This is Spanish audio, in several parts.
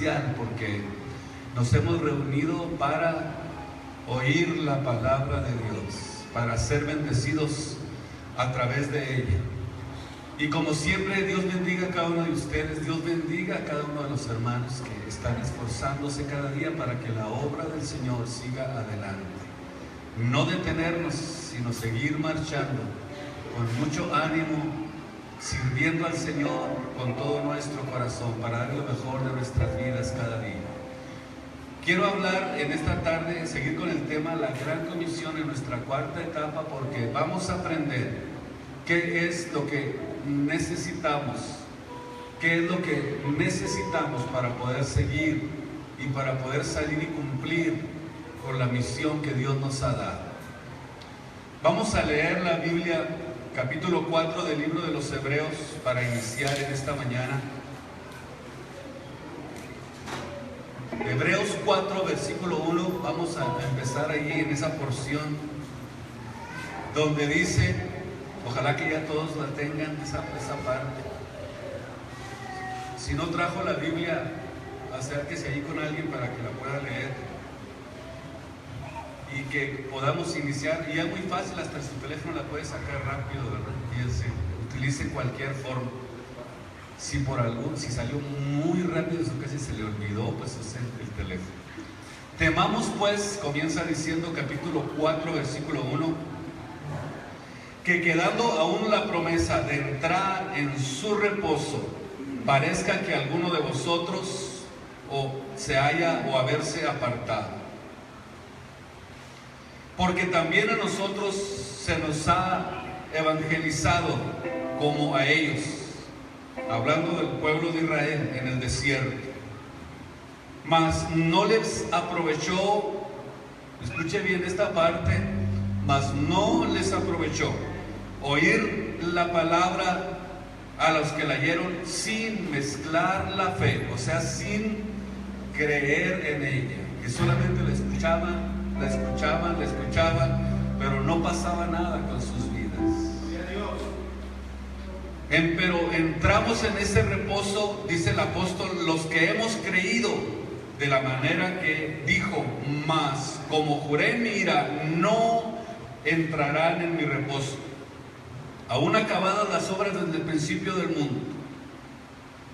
especial porque nos hemos reunido para oír la palabra de Dios, para ser bendecidos a través de ella. Y como siempre, Dios bendiga a cada uno de ustedes, Dios bendiga a cada uno de los hermanos que están esforzándose cada día para que la obra del Señor siga adelante. No detenernos, sino seguir marchando con mucho ánimo, sirviendo al Señor con todo nuestro corazón para dar lo mejor de nuestras vidas cada día. Quiero hablar en esta tarde, seguir con el tema La Gran Comisión en nuestra cuarta etapa, porque vamos a aprender qué es lo que necesitamos, para poder seguir y para poder salir y cumplir con la misión que Dios nos ha dado. Vamos a leer la Biblia, capítulo 4 del libro de los Hebreos, para iniciar en esta mañana. Hebreos 4, versículo 1, vamos a empezar ahí en esa porción donde dice, ojalá que ya todos la tengan, esa parte. Si no trajo la Biblia, acérquese ahí con alguien para que la pueda leer y que podamos iniciar. Y es muy fácil, hasta en su teléfono la puede sacar rápido, ¿verdad? Y utilice cualquier forma. Si salió muy rápido, eso casi se le olvidó, pues es el teléfono. Temamos pues, comienza diciendo capítulo 4, versículo 1, que quedando aún la promesa de entrar en su reposo, parezca que alguno de vosotros se haya o haberse apartado. Porque también a nosotros se nos ha evangelizado como a ellos, hablando del pueblo de Israel en el desierto. Mas no les aprovechó, escuche bien esta parte, mas no les aprovechó oír la palabra a los que la oyeron sin mezclar la fe, o sea, sin creer en ella, que solamente la escuchaban, pero no pasaba nada con sus vidas. Pero entramos en ese reposo, dice el apóstol, los que hemos creído, de la manera que dijo, mas como juré en mi ira, no entrarán en mi reposo, aún acabadas las obras desde el principio del mundo.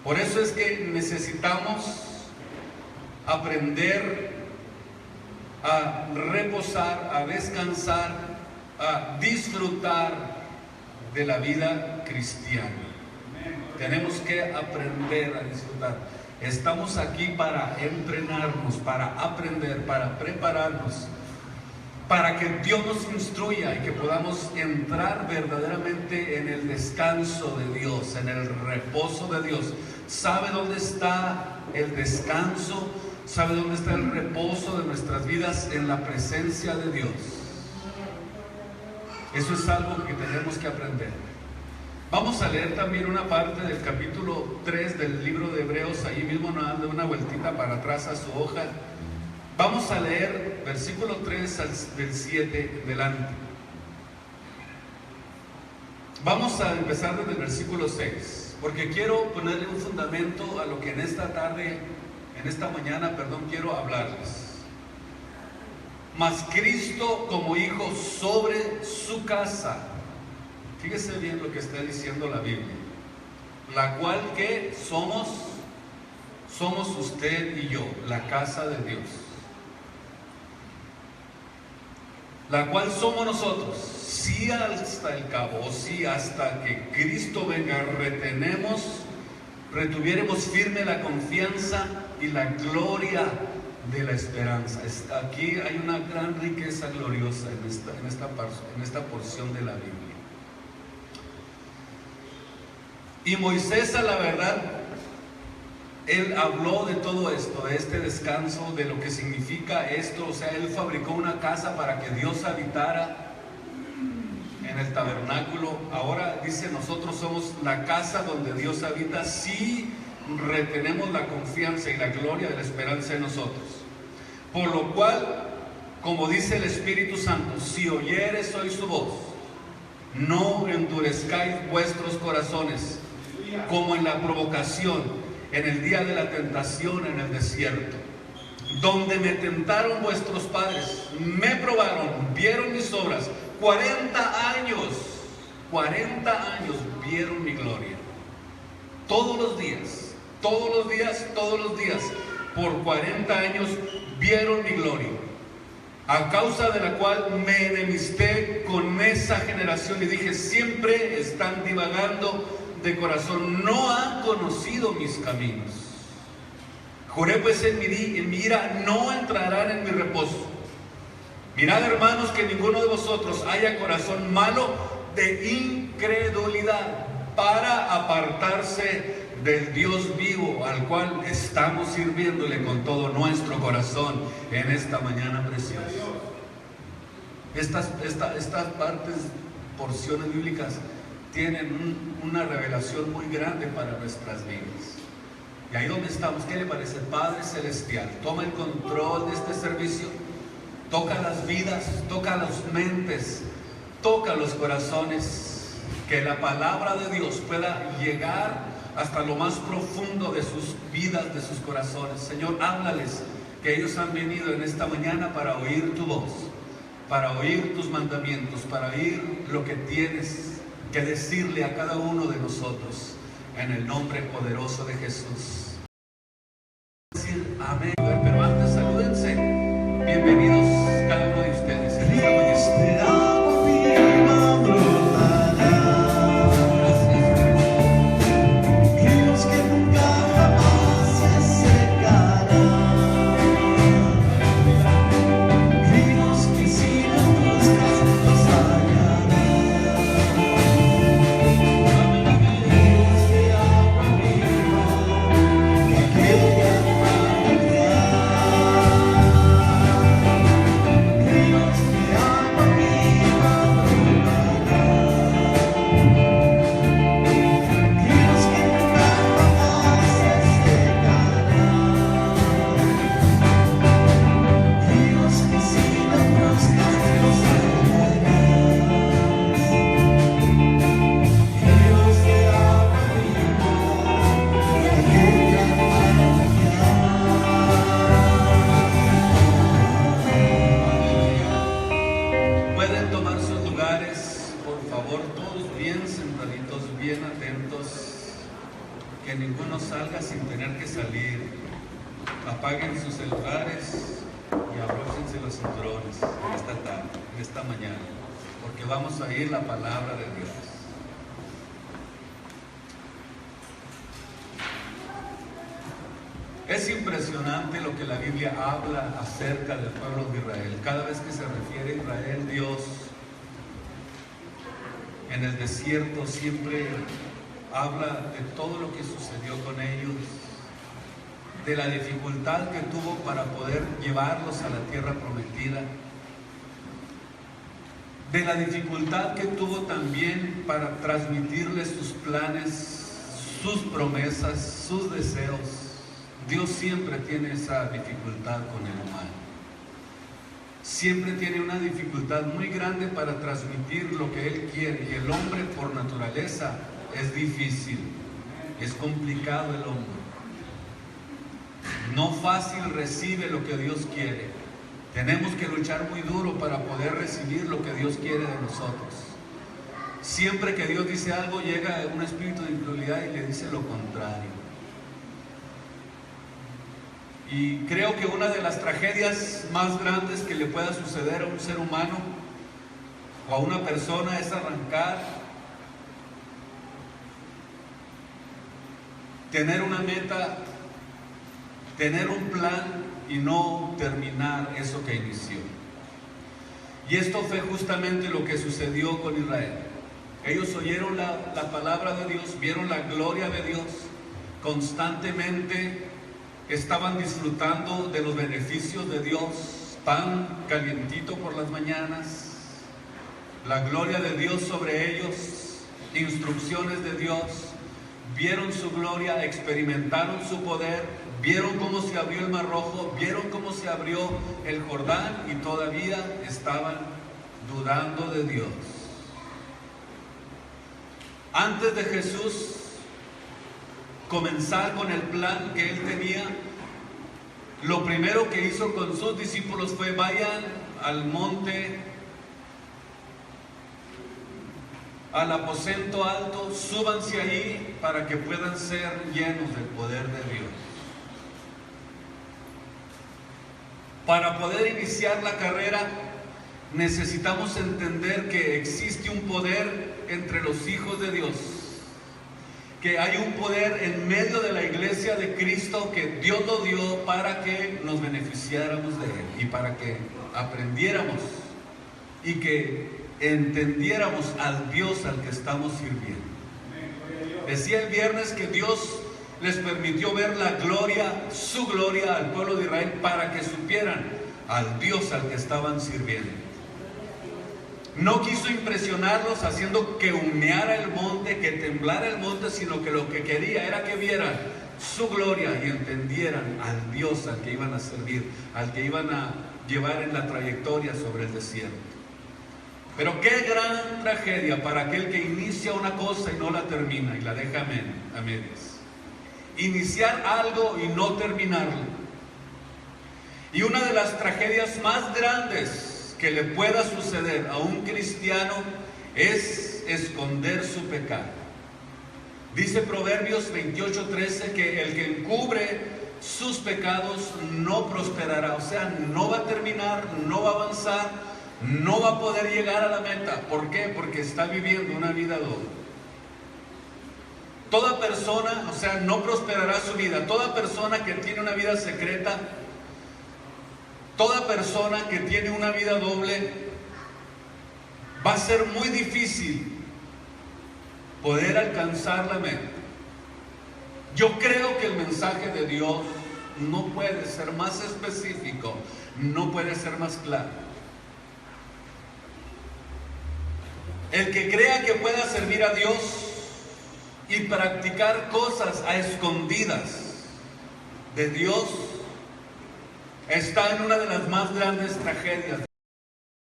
Por eso es que necesitamos aprender a reposar, a descansar, a disfrutar de la vida cristiana. Tenemos que aprender a disfrutar. Estamos aquí para entrenarnos, para aprender, para prepararnos, para que Dios nos instruya y que podamos entrar verdaderamente en el descanso de Dios, en el reposo de Dios. ¿Sabe dónde está el descanso? ¿Sabe dónde está el reposo de nuestras vidas? En la presencia de Dios. Eso es algo que tenemos que aprender. Vamos a leer también una parte del capítulo 3 del libro de Hebreos, ahí mismo nos dan una vueltita para atrás a su hoja. Vamos a leer versículo 3 del 7 delante. Vamos a empezar desde el versículo 6, porque quiero ponerle un fundamento a lo que en esta mañana, quiero hablarles. Mas Cristo como hijo sobre su casa. Fíjese bien lo que está diciendo la Biblia. La cual que somos usted y yo, la casa de Dios. La cual somos nosotros, si hasta el cabo, si hasta que Cristo venga, retuviéremos firme la confianza y la gloria de la esperanza. Aquí hay una gran riqueza gloriosa en esta porción de la Biblia. Y Moisés, a la verdad, él habló de todo esto, de este descanso, de lo que significa esto. O sea, él fabricó una casa para que Dios habitara en el tabernáculo. Ahora dice, nosotros somos la casa donde Dios habita si retenemos la confianza y la gloria de la esperanza en nosotros. Por lo cual, como dice el Espíritu Santo, si oyeres hoy su voz, no endurezcáis vuestros corazones, como en la provocación, en el día de la tentación en el desierto, donde me tentaron vuestros padres, me probaron, vieron mis obras, 40 años vieron mi gloria. Todos los días, por 40 años vieron mi gloria, a causa de la cual me enemisté con esa generación y dije, siempre están divagando de corazón, no han conocido mis caminos. Juré pues en mi ira, no entrarán en mi reposo. Mirad, hermanos, que ninguno de vosotros haya corazón malo de incredulidad, para apartarse del Dios vivo, al cual estamos sirviéndole con todo nuestro corazón en esta mañana preciosa. Estas partes, porciones bíblicas, tienen una revelación muy grande para nuestras vidas. Y ahí donde estamos, ¿qué le parece? Padre Celestial, toma el control de este servicio, toca las vidas, toca las mentes, toca los corazones, que la palabra de Dios pueda llegar hasta lo más profundo de sus vidas, de sus corazones. Señor, háblales, que ellos han venido en esta mañana para oír tu voz, para oír tus mandamientos, para oír lo que tienes que decirle a cada uno de nosotros, en el nombre poderoso de Jesús. Decir amén. Pero antes salúdense. Bienvenidos cada uno de ustedes en esta mañana. Apaguen sus celulares y abróchense los cinturones en esta mañana, porque vamos a oír la palabra de Dios. Es impresionante lo que la Biblia habla acerca del pueblo de Israel. Cada vez que se refiere a Israel, Dios en el desierto siempre habla de todo lo que sucedió con ellos, de la dificultad que tuvo para poder llevarlos a la tierra prometida, de la dificultad que tuvo también para transmitirles sus planes, sus promesas, sus deseos. Dios siempre tiene esa dificultad con el humano. Siempre tiene una dificultad muy grande para transmitir lo que Él quiere, y el hombre por naturaleza es difícil, es complicado el hombre. No fácil recibe lo que Dios quiere. Tenemos que luchar muy duro para poder recibir lo que Dios quiere de nosotros. Siempre que Dios dice algo, llega un espíritu de incredulidad y le dice lo contrario. Y creo que una de las tragedias más grandes que le pueda suceder a un ser humano o a una persona es arrancar, tener una meta, tener un plan y no terminar eso que inició. Y esto fue justamente lo que sucedió con Israel. Ellos oyeron la palabra de Dios, vieron la gloria de Dios, constantemente estaban disfrutando de los beneficios de Dios, pan calientito por las mañanas, la gloria de Dios sobre ellos, instrucciones de Dios, vieron su gloria, experimentaron su poder, vieron cómo se abrió el Mar Rojo, vieron cómo se abrió el Jordán y todavía estaban dudando de Dios. Antes de Jesús, comenzar con el plan que Él tenía, lo primero que hizo con sus discípulos fue: vayan al monte, al aposento alto, súbanse allí para que puedan ser llenos del poder de Dios. Para poder iniciar la carrera, necesitamos entender que existe un poder entre los hijos de Dios, que hay un poder en medio de la iglesia de Cristo que Dios lo dio para que nos beneficiáramos de Él y para que aprendiéramos y que entendiéramos al Dios al que estamos sirviendo. Decía el viernes que Dios les permitió ver la gloria, su gloria al pueblo de Israel, para que supieran al Dios al que estaban sirviendo. No quiso impresionarlos haciendo que humeara el monte, que temblara el monte, sino que lo que quería era que vieran su gloria y entendieran al Dios al que iban a servir, al que iban a llevar en la trayectoria sobre el desierto. Pero qué gran tragedia para aquel que inicia una cosa y no la termina y la deja a medias. Iniciar algo y no terminarlo. Y una de las tragedias más grandes que le pueda suceder a un cristiano es esconder su pecado. Dice Proverbios 28:13 que el que encubre sus pecados no prosperará, o sea, no va a terminar, no va a avanzar, no va a poder llegar a la meta. ¿Por qué? Porque está viviendo una vida doble. Toda persona, o sea, no prosperará su vida. Toda persona que tiene una vida secreta, toda persona que tiene una vida doble, va a ser muy difícil poder alcanzar la meta. Yo creo que el mensaje de Dios no puede ser más específico, no puede ser más claro. El que crea que pueda servir a Dios y practicar cosas a escondidas de Dios está en una de las más grandes tragedias.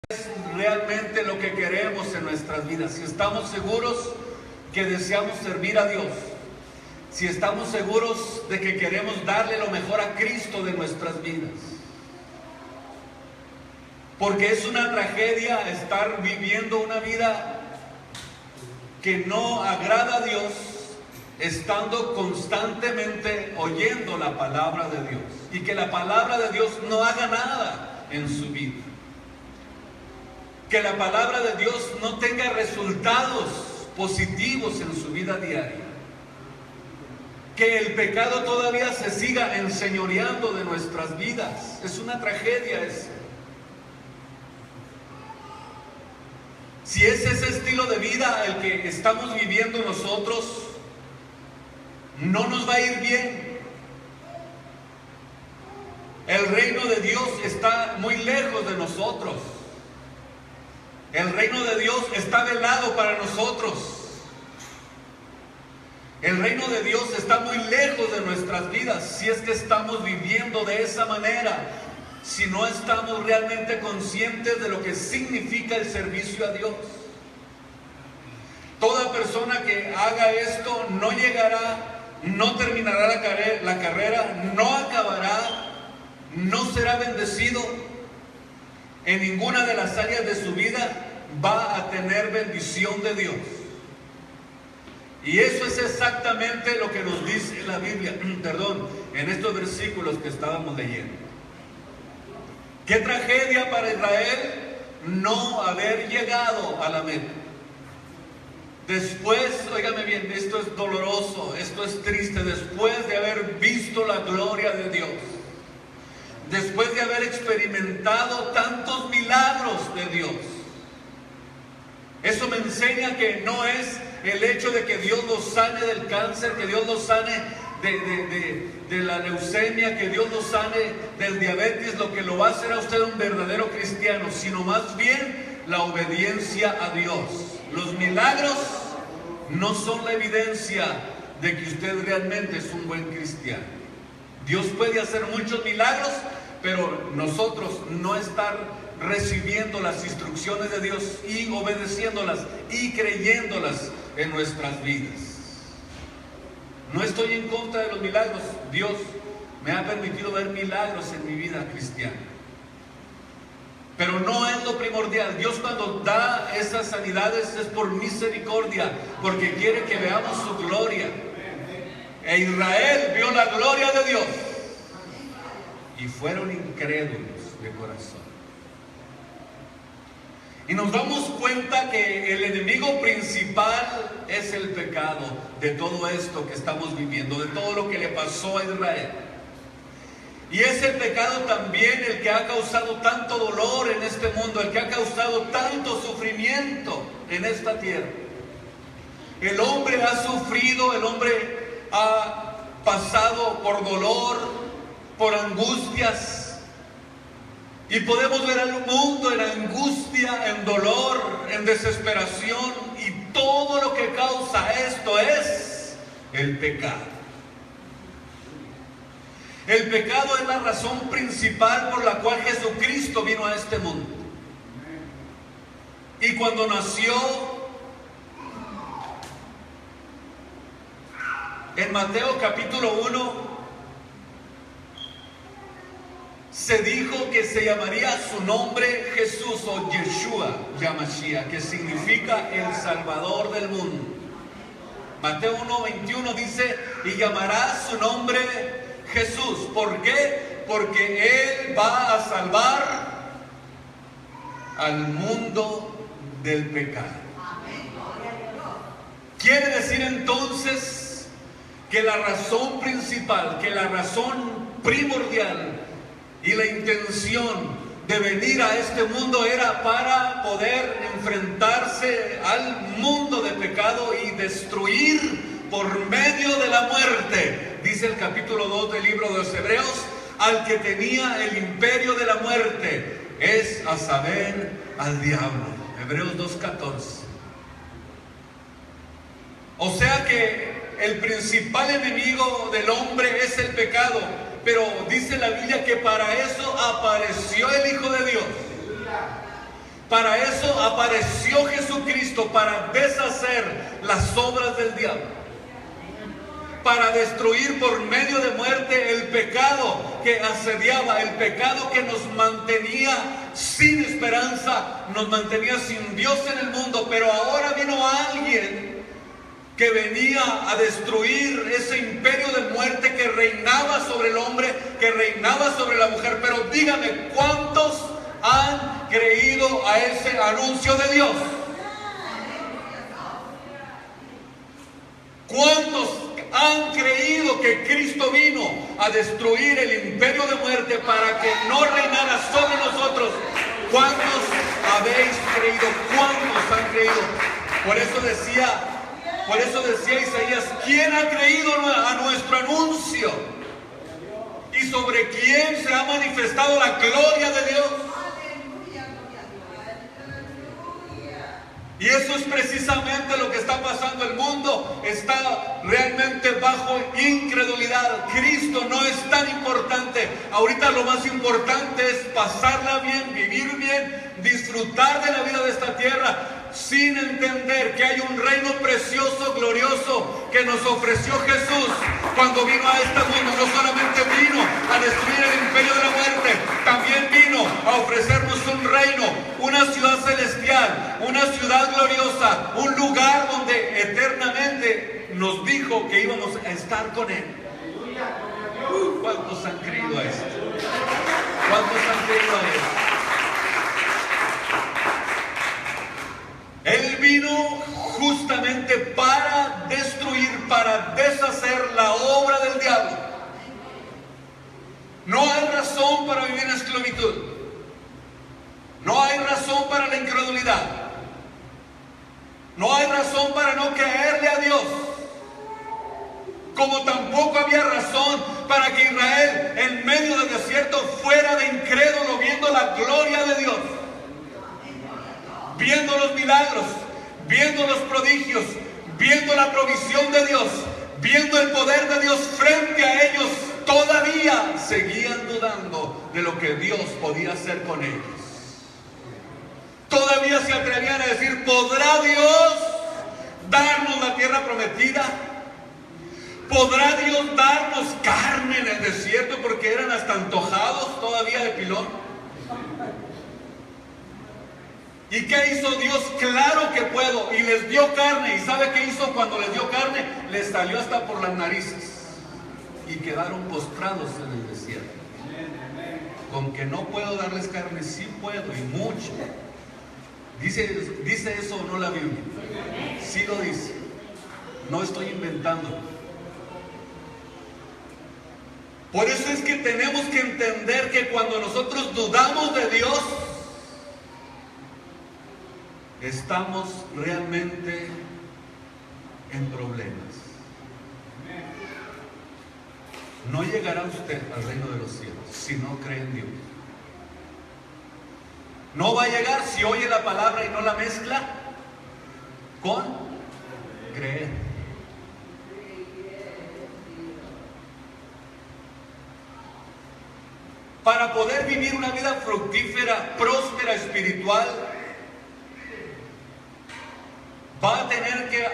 Es realmente lo que queremos en nuestras vidas. Si estamos seguros que deseamos servir a Dios, si estamos seguros de que queremos darle lo mejor a Cristo de nuestras vidas, porque es una tragedia estar viviendo una vida que no agrada a Dios, estando constantemente oyendo la palabra de Dios, y que la palabra de Dios no haga nada en su vida, que la palabra de Dios no tenga resultados positivos en su vida diaria, que el pecado todavía se siga enseñoreando de nuestras vidas. Es una tragedia eso. Si es ese estilo de vida el que estamos viviendo nosotros, no nos va a ir bien. El reino de Dios está muy lejos de nosotros. El reino de Dios está velado para nosotros. El reino de Dios está muy lejos de nuestras vidas si es que estamos viviendo de esa manera, si no estamos realmente conscientes de lo que significa el servicio a Dios. Toda persona que haga esto no llegará, no terminará la carrera, no acabará, no será bendecido en ninguna de las áreas de su vida, va a tener bendición de Dios. Y eso es exactamente lo que nos dice la Biblia, en estos versículos que estábamos leyendo. Qué tragedia para Israel no haber llegado a la meta. Después, óigame bien, esto es doloroso, esto es triste, después de haber visto la gloria de Dios, después de haber experimentado tantos milagros de Dios. Eso me enseña que no es el hecho de que Dios los sane del cáncer, que Dios los sane de la leucemia, que Dios los sane del diabetes, lo que lo va a hacer a usted un verdadero cristiano, sino más bien la obediencia a Dios. Los milagros no son la evidencia de que usted realmente es un buen cristiano. Dios puede hacer muchos milagros, pero nosotros no estar recibiendo las instrucciones de Dios y obedeciéndolas y creyéndolas en nuestras vidas. No estoy en contra de los milagros. Dios me ha permitido ver milagros en mi vida cristiana. Pero no es lo primordial. Dios cuando da esas sanidades es por misericordia, porque quiere que veamos su gloria. E Israel vio la gloria de Dios y fueron incrédulos de corazón. Y nos damos cuenta que el enemigo principal es el pecado de todo esto que estamos viviendo, de todo lo que le pasó a Israel. Y es el pecado también el que ha causado tanto dolor en este mundo, el que ha causado tanto sufrimiento en esta tierra. El hombre ha sufrido, el hombre ha pasado por dolor, por angustias. Y podemos ver al mundo en angustia, en dolor, en desesperación. Y todo lo que causa esto es el pecado. El pecado es la razón principal por la cual Jesucristo vino a este mundo. Y cuando nació, en Mateo capítulo 1, se dijo que se llamaría su nombre Jesús o Yeshua, Yamashiach, que significa el Salvador del mundo. Mateo 1:21 dice, y llamará su nombre Jesús. ¿Por qué? Porque Él va a salvar al mundo del pecado. Quiere decir entonces que la razón principal, que la razón primordial y la intención de venir a este mundo era para poder enfrentarse al mundo de pecado y destruir por medio de la muerte. Dice el capítulo 2 del libro de los Hebreos, al que tenía el imperio de la muerte, es a saber, al diablo. Hebreos 2:14. O sea que el principal enemigo del hombre es el pecado. Pero dice la Biblia que para eso apareció el Hijo de Dios. Para eso apareció Jesucristo, para deshacer las obras del diablo. Para destruir por medio de muerte el pecado que asediaba, el pecado que nos mantenía sin esperanza, nos mantenía sin Dios en el mundo. Pero ahora vino alguien que venía a destruir ese imperio de muerte que reinaba sobre el hombre, que reinaba sobre la mujer. Pero dígame, ¿cuántos han creído a ese anuncio de Dios? ¿Cuántos han creído que Cristo vino a destruir el imperio de muerte para que no reinara sobre nosotros? ¿Cuántos habéis creído? ¿Cuántos han creído? Por eso decía Isaías, ¿quién ha creído a nuestro anuncio? ¿Y sobre quién se ha manifestado la gloria de Dios? Y eso es precisamente lo que está pasando. El mundo está realmente bajo incredulidad. Cristo no es tan importante. Ahorita lo más importante es pasarla bien, vivir bien, disfrutar de la vida de esta tierra, sin entender que hay un reino precioso, glorioso, que nos ofreció Jesús cuando vino a este mundo. No solamente vino a destruir el imperio de la muerte, también vino a ofrecernos un reino, una ciudad celestial, una ciudad gloriosa, un lugar donde eternamente nos dijo que íbamos a estar con Él. ¿Cuántos han creído a esto? ¿Cuántos han creído a esto? Él vino justamente para destruir, para deshacer la obra del diablo. No hay razón para vivir en esclavitud. No hay razón para la incredulidad. No hay razón para no creerle a Dios. Como tampoco había razón para que Israel en medio del desierto fuera de incrédulo viendo la gloria de Dios, viendo los milagros, viendo los prodigios, viendo la provisión de Dios, viendo el poder de Dios frente a ellos. Todavía seguían dudando de lo que Dios podía hacer con ellos. Todavía se atrevían a decir, ¿podrá Dios darnos la tierra prometida? ¿Podrá Dios darnos carne en el desierto porque eran hasta antojados todavía de pilón? ¿Y qué hizo Dios? Claro que puedo. Y les dio carne. ¿Y sabe qué hizo cuando les dio carne? Les salió hasta por las narices. Y quedaron postrados en el desierto. Con que no puedo darles carne, sí puedo, y mucho. ¿Dice eso o no la Biblia? Sí lo dice. No estoy inventando. Por eso es que tenemos que entender que cuando nosotros dudamos de Dios, estamos realmente en problemas. No llegará usted al reino de los cielos si no cree en Dios. No va a llegar si oye la palabra y no la mezcla con creer. Para poder vivir una vida fructífera, próspera, espiritual, va a tener que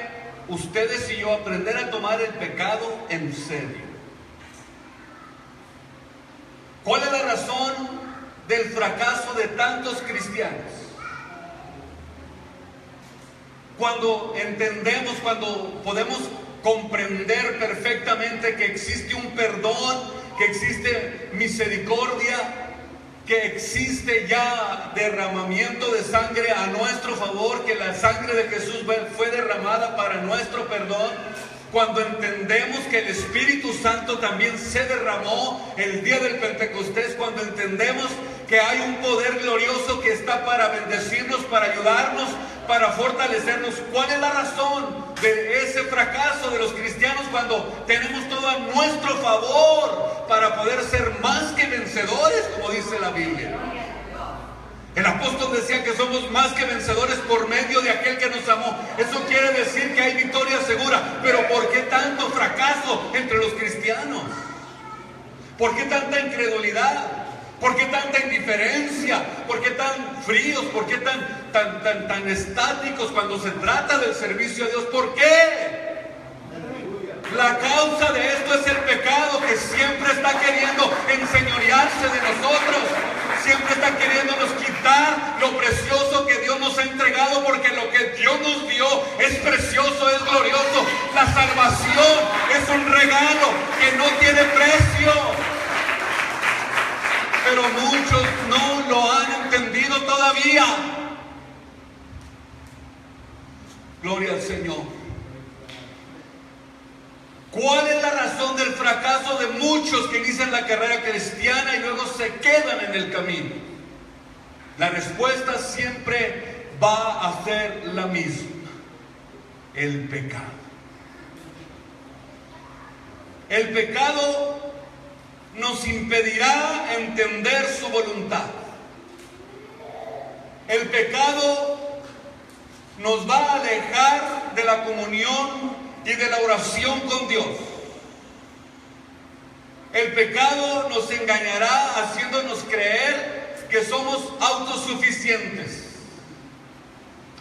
ustedes y yo aprender a tomar el pecado en serio. ¿Cuál es la razón del fracaso de tantos cristianos? Cuando entendemos, cuando podemos comprender perfectamente que existe un perdón, que existe misericordia, que existe ya derramamiento de sangre a nuestro favor, que la sangre de Jesús fue derramada para nuestro perdón. Cuando entendemos que el Espíritu Santo también se derramó el día del Pentecostés, cuando entendemos que hay un poder glorioso que está para bendecirnos, para ayudarnos, para fortalecernos. ¿Cuál es la razón de ese fracaso de los cristianos cuando tenemos todo a nuestro favor para poder ser más que vencedores, como dice la Biblia? El apóstol decía que somos más que vencedores por medio de aquel que nos amó. Eso quiere decir que hay victoria segura. Pero ¿por qué tanto fracaso entre los cristianos? ¿Por qué tanta incredulidad? ¿Por qué tanta indiferencia? ¿Por qué tan fríos? ¿Por qué tan estáticos cuando se trata del servicio a Dios? ¿Por qué? La causa de esto es el pecado que siempre está queriendo enseñorearse de nosotros. Siempre está queriéndonos quitar lo precioso que Dios nos ha entregado, porque lo que Dios nos dio es precioso, es glorioso. La salvación es un regalo que no tiene precio. Pero muchos no lo han entendido todavía. Gloria al Señor. ¿Cuál es la razón del fracaso de muchos que inician la carrera cristiana y luego se quedan en el camino? La respuesta siempre va a ser la misma: el pecado. El pecado nos impedirá entender su voluntad. El pecado nos va a alejar de la comunión y de la oración con Dios. El pecado nos engañará haciéndonos creer que somos autosuficientes.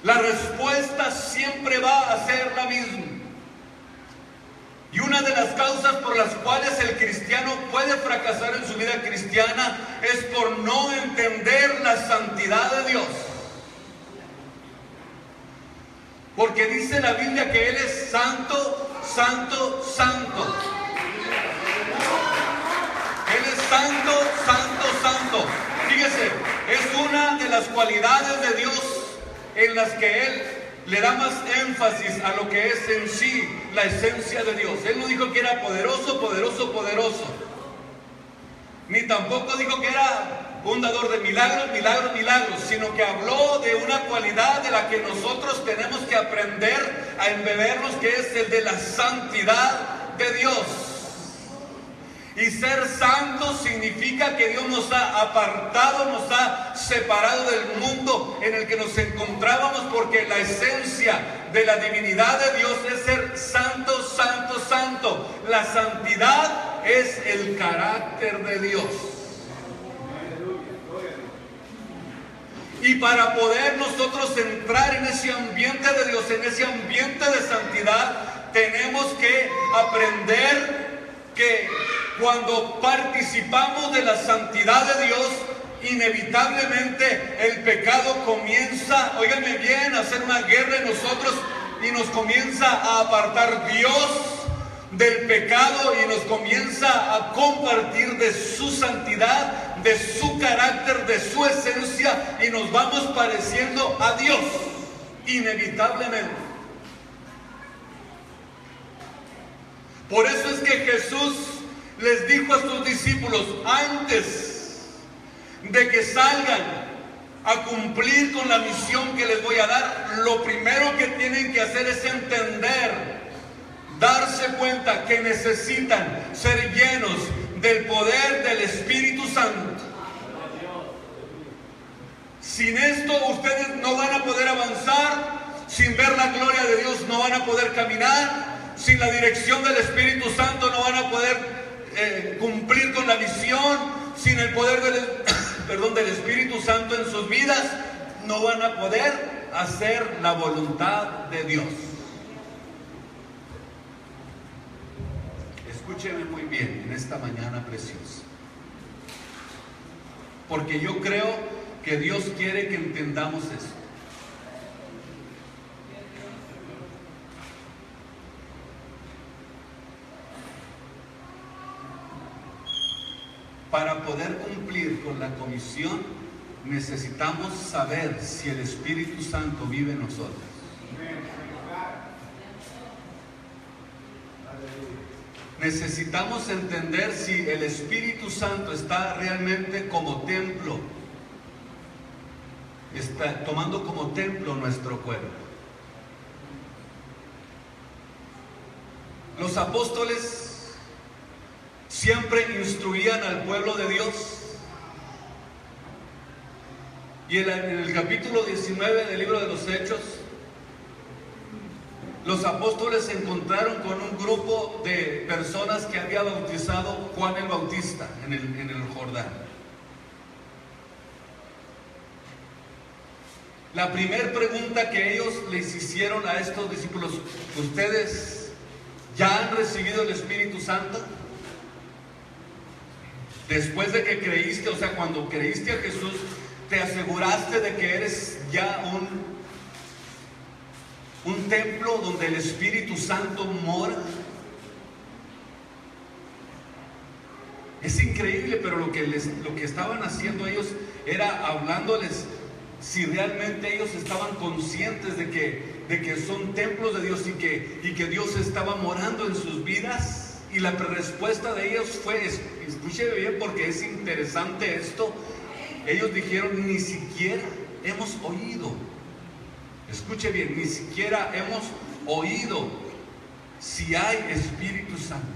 La respuesta siempre va a ser la misma. Y una de las causas por las cuales el cristiano puede fracasar en su vida cristiana es por no entender la santidad de Dios. Porque dice la Biblia que Él es santo, santo, santo. Él es santo, santo, santo. Fíjese, es una de las cualidades de Dios en las que Él le da más énfasis a lo que es en sí la esencia de Dios. Él no dijo que era poderoso, poderoso, poderoso. Ni tampoco dijo que era un dador de milagros, milagros, milagros, sino que habló de una cualidad de la que nosotros tenemos que aprender a embebernos, que es el de la santidad de Dios. Y ser santo significa que Dios nos ha apartado, nos ha separado del mundo en el que nos encontrábamos, porque la esencia de la divinidad de Dios es ser santo, santo, santo. La santidad es el carácter de Dios. Y para poder nosotros entrar en ese ambiente de Dios, en ese ambiente de santidad, tenemos que aprender que cuando participamos de la santidad de Dios, inevitablemente el pecado comienza, óiganme bien, a hacer una guerra en nosotros y nos comienza a apartar Dios del pecado y nos comienza a compartir de su santidad, de su carácter, de su esencia, y nos vamos pareciendo a Dios, inevitablemente. Por eso es que Jesús les dijo a sus discípulos, antes de que salgan a cumplir con la misión que les voy a dar, lo primero que tienen que hacer es entender, darse cuenta que necesitan ser llenos del poder del Espíritu Santo. Sin esto ustedes no van a poder avanzar, sin ver la gloria de Dios no van a poder caminar, sin la dirección del Espíritu Santo no van a poder cumplir con la misión, sin el poder del Espíritu Santo en sus vidas, no van a poder hacer la voluntad de Dios. Escúcheme muy bien en esta mañana preciosa, porque yo creo que Dios quiere que entendamos esto. Para poder cumplir con la comisión, necesitamos saber si el Espíritu Santo vive en nosotros. Necesitamos entender si el Espíritu Santo está realmente como templo, está tomando como templo nuestro cuerpo. Los apóstoles siempre instruían al pueblo de Dios, y en el capítulo 19 del libro de los Hechos, los apóstoles se encontraron con un grupo de personas que había bautizado Juan el Bautista en el Jordán. La primera pregunta que ellos les hicieron a estos discípulos: ¿ustedes ya han recibido el Espíritu Santo? Después de que creíste, o sea, cuando creíste a Jesús, ¿te aseguraste de que eres ya un templo donde el Espíritu Santo mora? Es increíble, pero lo que estaban haciendo ellos era hablándoles si realmente ellos estaban conscientes de que son templos de Dios y que Dios estaba morando en sus vidas. Y la respuesta de ellos fue, escuche bien porque es interesante esto, ellos dijeron: ni siquiera hemos oído, escuche bien, ni siquiera hemos oído si hay Espíritu Santo.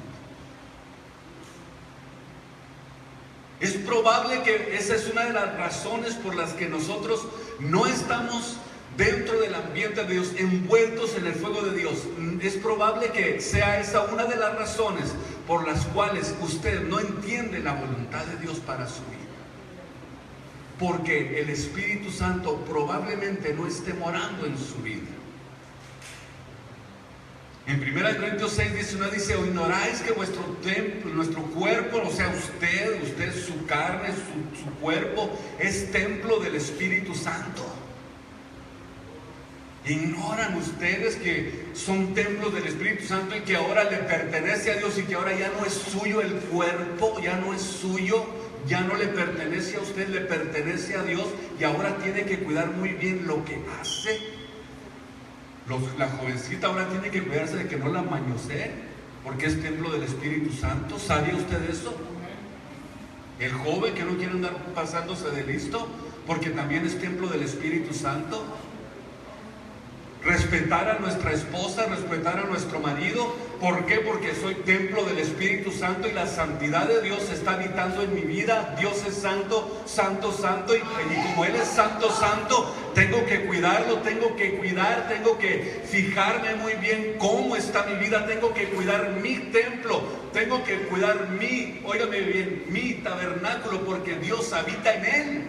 Es probable que esa es una de las razones por las que nosotros no estamos dentro del ambiente de Dios, envueltos en el fuego de Dios. Es probable que sea esa una de las razones por las cuales usted no entiende la voluntad de Dios para su vida, porque el Espíritu Santo probablemente no esté morando en su vida. En 1 Corintios 6:19 dice: ¿o ignoráis que vuestro templo, nuestro cuerpo, o sea, usted, su carne, su cuerpo, es templo del Espíritu Santo? ¿Ignoran ustedes que son templos del Espíritu Santo y que ahora le pertenece a Dios y que ahora ya no es suyo el cuerpo, ya no es suyo, ya no le pertenece a usted, le pertenece a Dios, y ahora tiene que cuidar muy bien lo que hace? La jovencita ahora tiene que cuidarse de que no la mañosee, porque es templo del Espíritu Santo. ¿Sabía usted eso? El joven que no quiere andar pasándose de listo, porque también es templo del Espíritu Santo. Respetar a nuestra esposa, respetar a nuestro marido. ¿Por qué? Porque soy templo del Espíritu Santo y la santidad de Dios está habitando en mi vida. Dios es santo, santo, santo, y como Él es santo, santo, tengo que cuidarlo, tengo que cuidar, tengo que fijarme muy bien cómo está mi vida, tengo que cuidar mi templo, tengo que cuidar óigame bien, mi tabernáculo, porque Dios habita en él.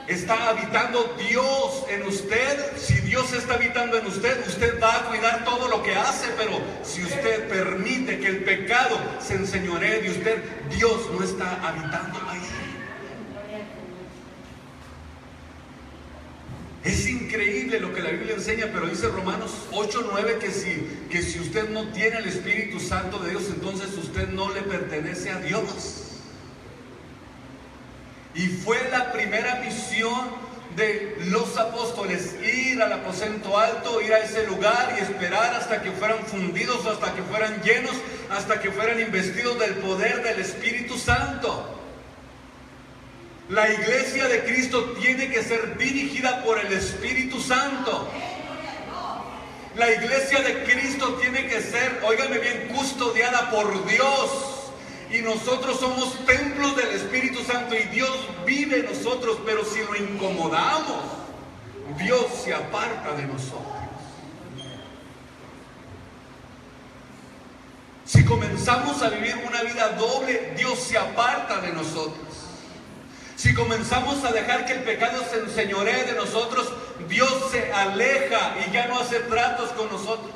¿Está habitando Dios en usted? Si Dios está habitando en usted, usted va a cuidar todo lo que hace, pero si usted permite que el pecado se enseñoree de usted, Dios no está habitando ahí. Es increíble lo que la Biblia enseña, pero dice Romanos 8:9 que si usted no tiene el Espíritu Santo de Dios, entonces usted no le pertenece a Dios. Y fue la primera misión de los apóstoles, ir al aposento alto, ir a ese lugar y esperar hasta que fueran fundidos, hasta que fueran llenos, hasta que fueran investidos del poder del Espíritu Santo. La iglesia de Cristo tiene que ser dirigida por el Espíritu Santo. La iglesia de Cristo tiene que ser, óigame bien, custodiada por Dios. Y nosotros somos templos del Espíritu Santo y Dios vive en nosotros, pero si lo incomodamos, Dios se aparta de nosotros. Si comenzamos a vivir una vida doble, Dios se aparta de nosotros. Si comenzamos a dejar que el pecado se enseñoree de nosotros, Dios se aleja y ya no hace tratos con nosotros.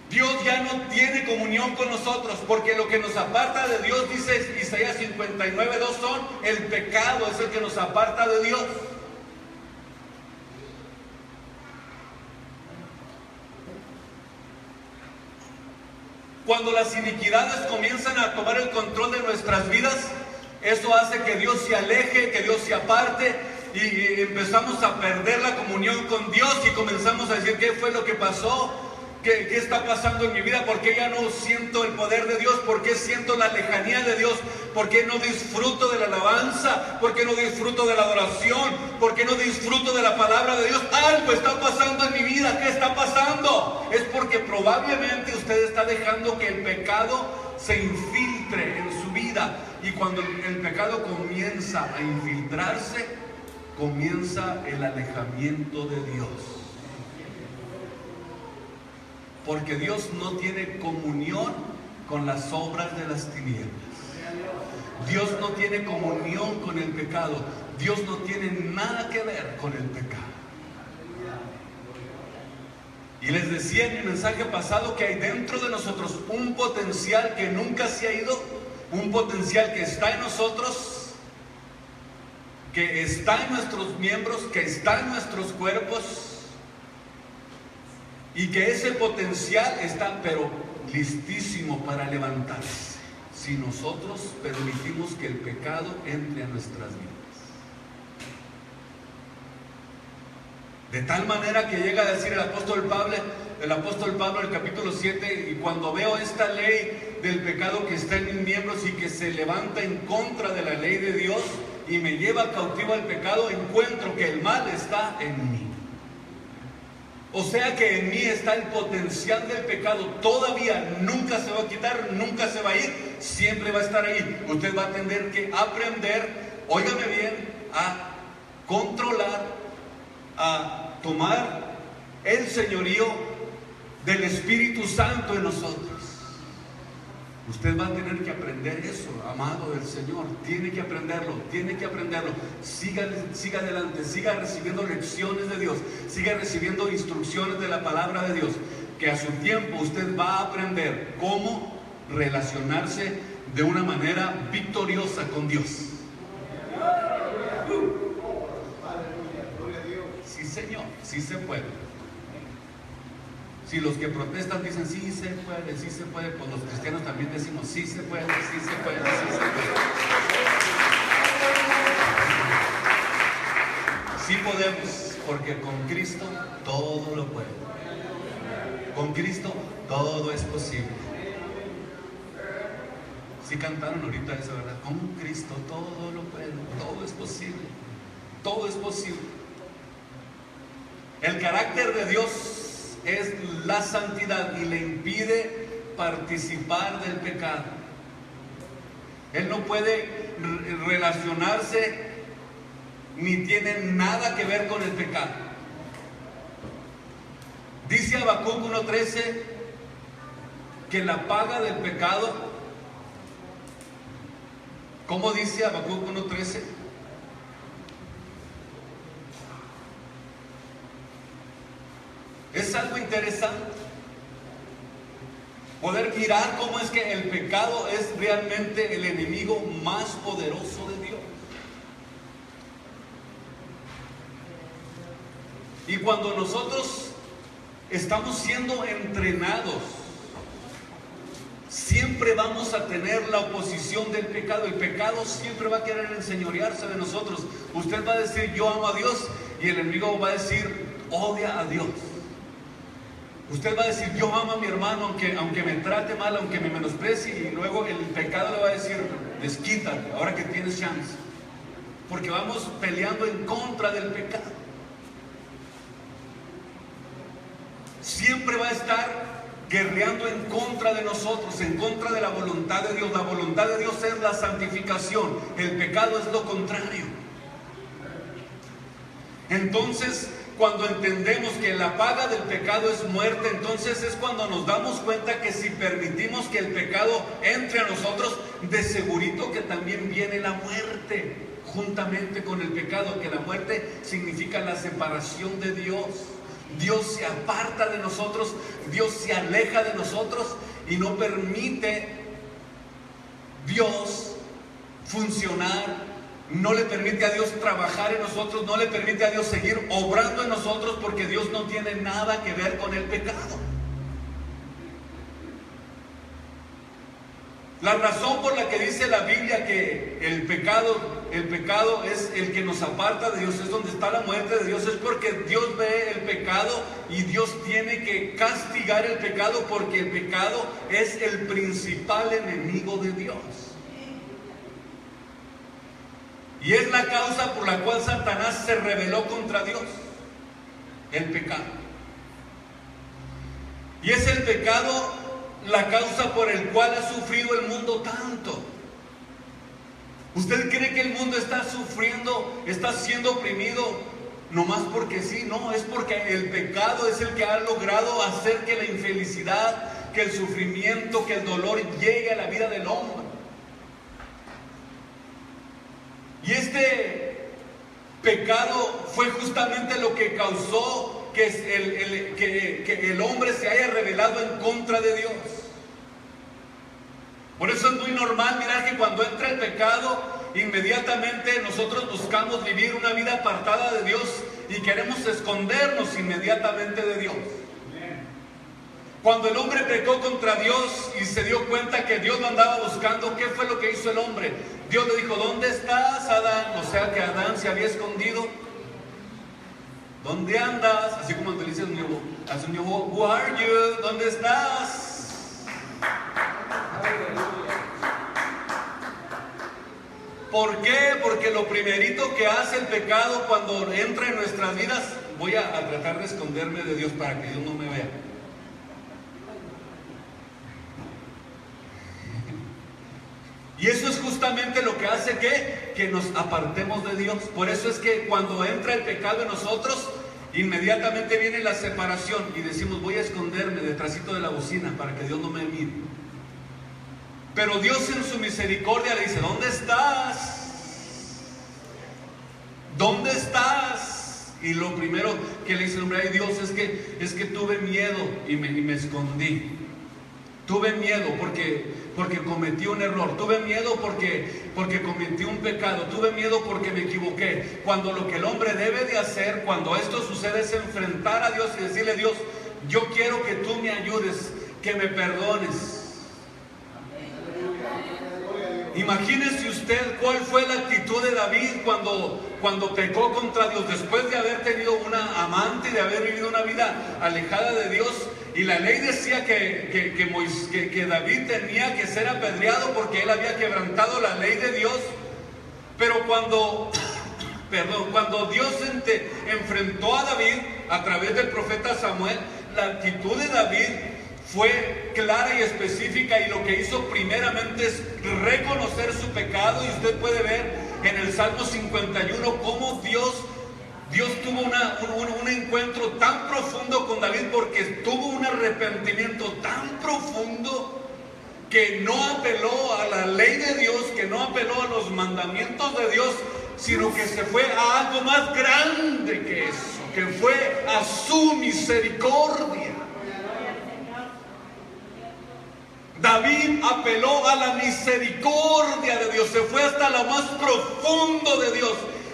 Dios ya no tiene comunión con nosotros, porque lo que nos aparta de Dios, dice Isaías 59:2, son el pecado, es el que nos aparta de Dios. Cuando las iniquidades comienzan a tomar el control de nuestras vidas, eso hace que Dios se aleje, que Dios se aparte, y empezamos a perder la comunión con Dios y comenzamos a decir: ¿qué fue lo que pasó? ¿Qué está pasando en mi vida? ¿Por qué ya no siento el poder de Dios? ¿Por qué siento la lejanía de Dios? ¿Por qué no disfruto de la alabanza? ¿Por qué no disfruto de la adoración? ¿Por qué no disfruto de la palabra de Dios? Algo está pasando en mi vida. ¿Qué está pasando? Es porque probablemente usted está dejando que el pecado se infiltre en su vida. Y cuando el pecado comienza a infiltrarse, comienza el alejamiento de Dios. Porque Dios no tiene comunión con las obras de las tinieblas. Dios no tiene comunión con el pecado. Dios no tiene nada que ver con el pecado. Y les decía en mi mensaje pasado que hay dentro de nosotros un potencial que nunca se ha ido, un potencial que está en nosotros, que está en nuestros miembros, que está en nuestros cuerpos. Y que ese potencial está, pero listísimo para levantarse, si nosotros permitimos que el pecado entre a nuestras vidas. De tal manera que llega a decir el apóstol Pablo en el capítulo 7, y cuando veo esta ley del pecado que está en mis miembros y que se levanta en contra de la ley de Dios y me lleva cautivo al pecado, encuentro que el mal está en mí. O sea que en mí está el potencial del pecado, todavía nunca se va a quitar, nunca se va a ir, siempre va a estar ahí. Usted va a tener que aprender, óigame bien, a controlar, a tomar el señorío del Espíritu Santo en nosotros. Usted va a tener que aprender eso, amado del Señor. Tiene que aprenderlo, tiene que aprenderlo. Siga adelante, siga recibiendo lecciones de Dios, siga recibiendo instrucciones de la palabra de Dios, que a su tiempo usted va a aprender cómo relacionarse de una manera victoriosa con Dios. Sí, Señor, sí se puede. Si los que protestan dicen sí se puede, pues los cristianos también decimos sí se puede, sí se puede, sí se puede. Sí podemos, porque con Cristo todo lo puede. Con Cristo todo es posible. Sí cantaron ahorita eso, ¿verdad? Con Cristo todo lo puede, todo es posible. Todo es posible. El carácter de Dios es la santidad y le impide participar del pecado. Él no puede relacionarse ni tiene nada que ver con el pecado. Dice Habacuc 1:13 que la paga del pecado, ¿cómo dice Habacuc 1:13? interesante poder mirar cómo es que el pecado es realmente el enemigo más poderoso de Dios. Y cuando nosotros estamos siendo entrenados, siempre vamos a tener la oposición del pecado. El pecado siempre va a querer enseñorearse de nosotros. Usted va a decir, yo amo a Dios, y el enemigo va a decir, odia a Dios. Usted va a decir, yo amo a mi hermano, aunque me trate mal, aunque me menosprecie, y luego el pecado le va a decir, desquítate, ahora que tienes chance. Porque vamos peleando en contra del pecado. Siempre va a estar guerreando en contra de nosotros, en contra de la voluntad de Dios. La voluntad de Dios es la santificación, el pecado es lo contrario. Entonces, cuando entendemos que la paga del pecado es muerte, entonces es cuando nos damos cuenta que si permitimos que el pecado entre a nosotros, de segurito que también viene la muerte juntamente con el pecado, que la muerte significa la separación de Dios. Dios se aparta de nosotros, Dios se aleja de nosotros y no permite Dios funcionar, no le permite a Dios trabajar en nosotros, no le permite a Dios seguir obrando en nosotros, porque Dios no tiene nada que ver con el pecado. La razón por la que dice la Biblia que el pecado es el que nos aparta de Dios, es donde está la muerte de Dios, es porque Dios ve el pecado y Dios tiene que castigar el pecado, porque el pecado es el principal enemigo de Dios. Y es la causa por la cual Satanás se rebeló contra Dios, el pecado. Y es el pecado la causa por el cual ha sufrido el mundo tanto. ¿Usted cree que el mundo está sufriendo, está siendo oprimido nomás porque sí? No, es porque el pecado es el que ha logrado hacer que la infelicidad, que el sufrimiento, que el dolor llegue a la vida del hombre. Y este pecado fue justamente lo que causó que el hombre se haya rebelado en contra de Dios. Por eso es muy normal mirar que cuando entra el pecado, inmediatamente nosotros buscamos vivir una vida apartada de Dios y queremos escondernos inmediatamente de Dios. Cuando el hombre pecó contra Dios y se dio cuenta que Dios lo andaba buscando, ¿qué fue lo que hizo el hombre? Dios le dijo, ¿dónde estás, Adán? O sea que Adán se había escondido. ¿Dónde andas? Así como te dice a un niño, who are you? ¿Dónde estás? ¿Por qué? Porque lo primerito que hace el pecado cuando entra en nuestras vidas, voy a tratar de esconderme de Dios para que Dios no me vea. Y eso es justamente lo que hace que nos apartemos de Dios. Por eso es que cuando entra el pecado en nosotros, inmediatamente viene la separación y decimos, voy a esconderme detrásito de la bocina para que Dios no me mire. Pero Dios en su misericordia le dice, ¿dónde estás? ¿Dónde estás? Y lo primero que le dice el hombre, ay Dios, es que tuve miedo y me escondí. Tuve miedo porque cometí un error. Tuve miedo porque cometí un pecado. Tuve miedo porque me equivoqué. Cuando lo que el hombre debe de hacer, cuando esto sucede, es enfrentar a Dios y decirle, Dios, yo quiero que tú me ayudes, que me perdones. Imagínese usted cuál fue la actitud de David cuando pecó contra Dios, después de haber tenido una amante y de haber vivido una vida alejada de Dios. Y la ley decía que David tenía que ser apedreado porque él había quebrantado la ley de Dios. Pero cuando Dios enfrentó a David a través del profeta Samuel, la actitud de David fue clara y específica, y lo que hizo primeramente es reconocer su pecado. Y usted puede ver en el Salmo 51 cómo Dios tuvo un encuentro tan profundo con David, porque tuvo un arrepentimiento tan profundo que no apeló a la ley de Dios, que no apeló a los mandamientos de Dios, sino que se fue a algo más grande que eso, que fue a su misericordia. David apeló a la misericordia de Dios, se fue hasta lo más profundo de Dios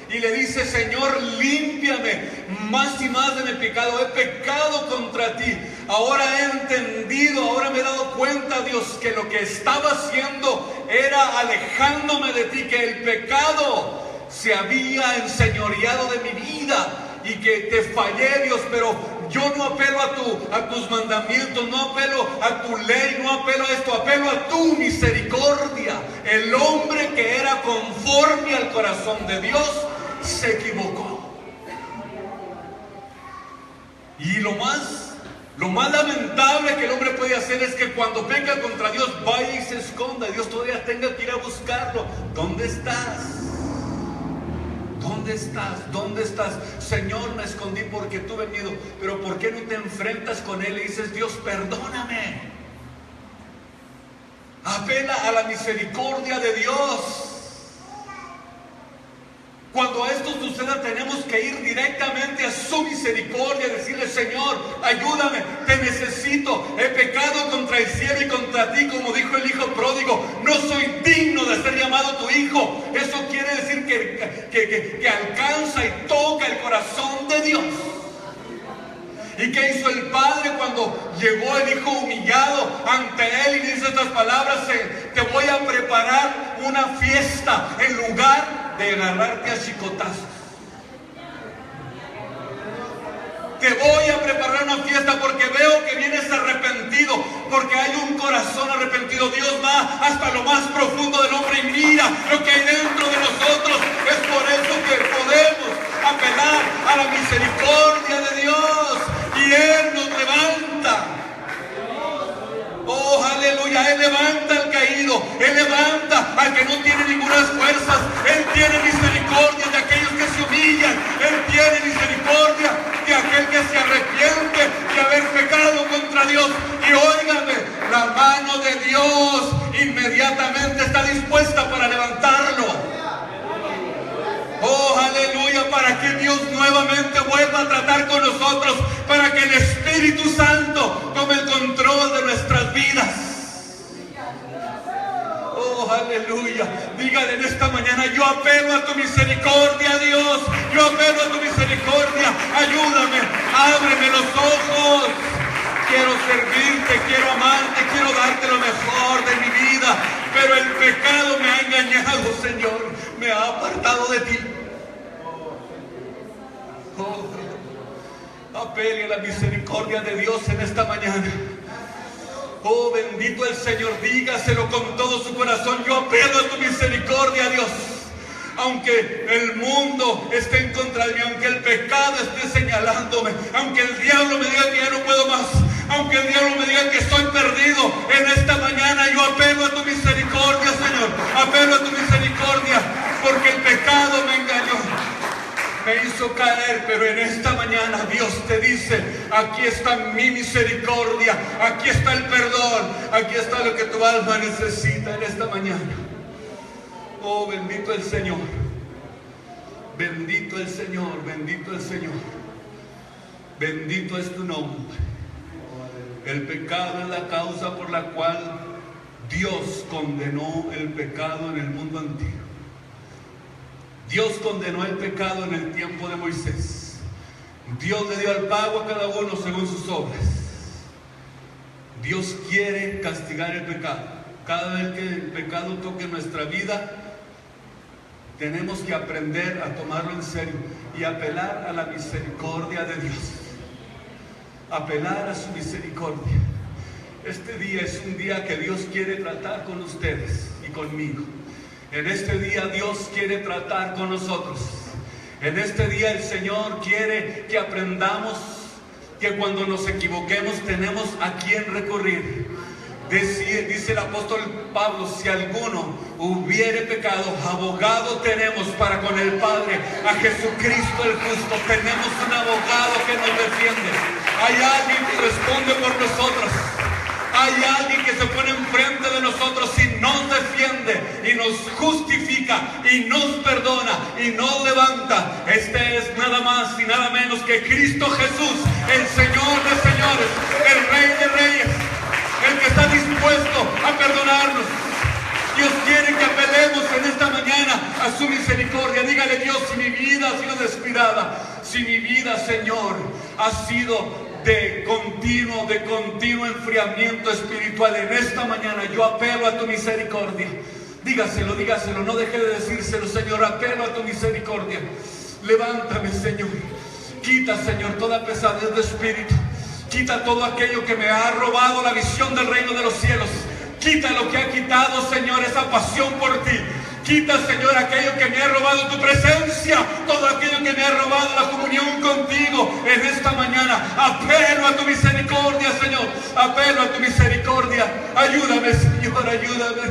y le dice: Señor, límpiame más y más de mi pecado, he pecado contra ti, ahora he entendido, ahora me he dado cuenta, Dios, que lo que estaba haciendo era alejándome de ti, que el pecado se había enseñoreado de mi vida y que te fallé, Dios, pero yo no apelo a tus mandamientos, no apelo a tu ley, no apelo a esto, apelo a tu misericordia. El hombre que era conforme al corazón de Dios se equivocó. Y lo más lamentable que el hombre puede hacer es que cuando peca contra Dios, vaya y se esconda, y Dios todavía tenga que ir a buscarlo. ¿Dónde estás? ¿Dónde estás? ¿Dónde estás? Señor, me escondí porque tuve miedo. Pero ¿por qué no te enfrentas con Él y dices: Dios, perdóname? Apela a la misericordia de Dios. Cuando esto suceda, tenemos que ir directamente a su misericordia, decirle: Señor, ayúdame, te necesito, he pecado contra el cielo y contra ti, como dijo el hijo pródigo, no soy digno de ser llamado tu hijo. Eso quiere decir que alcanza y toca el corazón de Dios. ¿Y qué hizo el padre cuando llegó el hijo humillado ante él y dice estas palabras? Te voy a preparar una fiesta en lugar de agarrarte a chicotazos. Te voy a preparar una fiesta porque veo que vienes arrepentido, porque hay un corazón arrepentido. Dios va hasta lo más profundo del hombre y mira lo que hay dentro de nosotros. Es por eso que podemos apelar a la misericordia de Dios y Él nos levanta. Oh, aleluya, Él levanta al caído, Él levanta al que no tiene ninguna fuerzas. Él tiene misericordia de aquellos que se humillan, Él tiene misericordia de aquel que se arrepiente de haber pecado contra Dios. Y óigame, la mano de Dios inmediatamente está dispuesta para levantarlo. Oh, aleluya, para que Dios nuevamente vuelva a tratar con nosotros, para que el Espíritu Santo tome el control de nuestras vidas. Oh, aleluya. Dígale en esta mañana: yo apelo a tu misericordia, Dios. Yo apelo a tu misericordia. Ayúdame, ábreme los ojos. Quiero servirte, quiero amarte, quiero darte lo mejor de mi vida. Pero el pecado me ha engañado, Señor. Me ha apartado de ti. Oh, apele a la misericordia de Dios en esta mañana. Oh, bendito el Señor. Dígaselo con todo su corazón: yo apelo a tu misericordia, Dios. Aunque el mundo esté en contra de mí, aunque el pecado esté señalándome, aunque el diablo me diga que ya no puedo más, aunque el diablo me diga que estoy perdido, en esta mañana yo apelo a tu misericordia, Señor. Apelo a tu misericordia, porque el pecado me engañó, me hizo caer, pero en esta mañana Dios te dice: aquí está mi misericordia, aquí está el perdón, aquí está lo que tu alma necesita en esta mañana. Oh, bendito el Señor, bendito el Señor, bendito el Señor, bendito es tu nombre. El pecado es la causa por la cual Dios condenó el pecado en el mundo antiguo. Dios condenó el pecado en el tiempo de Moisés. Dios le dio el pago a cada uno según sus obras. Dios quiere castigar el pecado. Cada vez que el pecado toque nuestra vida, tenemos que aprender a tomarlo en serio y apelar a la misericordia de Dios. Apelar a su misericordia. Este día es un día que Dios quiere tratar con ustedes y conmigo. En este día Dios quiere tratar con nosotros. En este día el Señor quiere que aprendamos que cuando nos equivoquemos tenemos a quién recurrir. Dice el apóstol Pablo: si alguno hubiere pecado, abogado tenemos para con el Padre, a Jesucristo el justo. Tenemos un abogado que nos defiende. Hay alguien que responde por nosotros. Hay alguien que se pone enfrente de nosotros y nos defiende y nos justifica y nos perdona y nos levanta. Este es nada más y nada menos que Cristo Jesús, el Señor de señores, el Rey de reyes, el que está dispuesto a a su misericordia. Dígale: Dios, si mi vida ha sido descuidada, si mi vida, Señor, ha sido de continuo enfriamiento espiritual, en esta mañana yo apelo a tu misericordia. Dígaselo, no deje de decírselo: Señor, apelo a tu misericordia. Levántame, Señor. Quita, Señor, toda pesadez de espíritu. Quita todo aquello que me ha robado la visión del reino de los cielos. Quita lo que ha quitado, Señor, esa pasión por ti. Quita, Señor, aquello que me ha robado tu presencia, todo aquello que me ha robado la comunión contigo. En esta mañana apelo a tu misericordia, Señor. Apelo a tu misericordia. Ayúdame, Señor, ayúdame.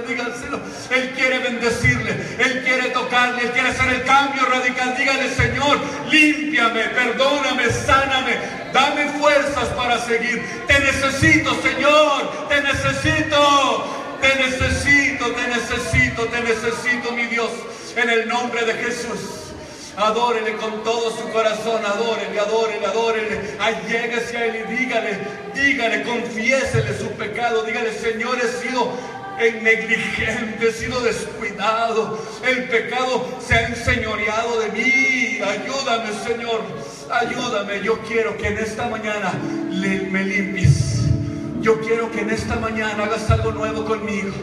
Dígaselo. Él quiere bendecirle, Él quiere tocarle, Él quiere hacer el cambio radical. Dígale: Señor, límpiame, perdóname, sáname, dame fuerzas para seguir. Te necesito, Señor, te necesito. Te necesito, mi Dios, en el nombre de Jesús. Adórele con todo su corazón, adórele. Alléguese a Él y dígale, confiésele su pecado. Dígale: Señor, he sido negligente, he sido descuidado. El pecado se ha enseñoreado de mí. Ayúdame, Señor, ayúdame. Yo quiero que en esta mañana me limpies. Yo quiero que en esta mañana hagas algo nuevo conmigo.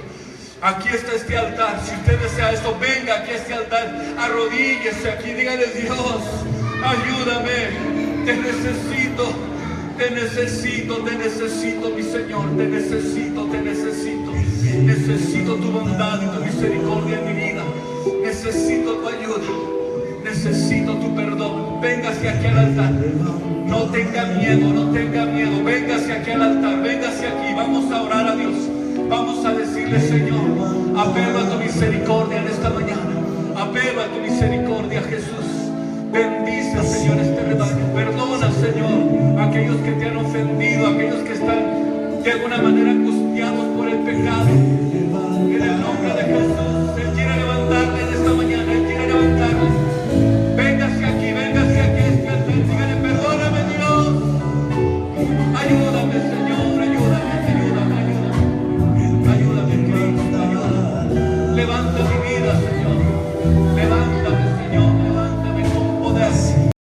Aquí está este altar. Si usted desea esto, venga aquí a este altar. Arrodíllese aquí. Dígale: Dios, ayúdame. Te necesito, mi Señor. Te necesito. Necesito tu bondad y tu misericordia en mi vida. Necesito tu ayuda. Necesito tu perdón. Véngase aquí al altar. No tenga miedo. Véngase aquí al altar. Véngase aquí. Vamos a orar a Dios. Vamos a decirle: Señor, apelo a tu misericordia en esta mañana. Apelo a tu misericordia, Jesús. Bendice, Señor, este rebaño. Perdona, Señor, a aquellos que te han ofendido, a aquellos que están de alguna manera angustiados por el pecado. En el nombre de Jesús, Él quiere levantarle en esta mañana. Él quiere levantarle. Véngase aquí a este altar. Dígale: perdóname, Dios. Ayúdame, Señor, ayúdame, Cristo, ayúdame. Levanta mi vida, Señor.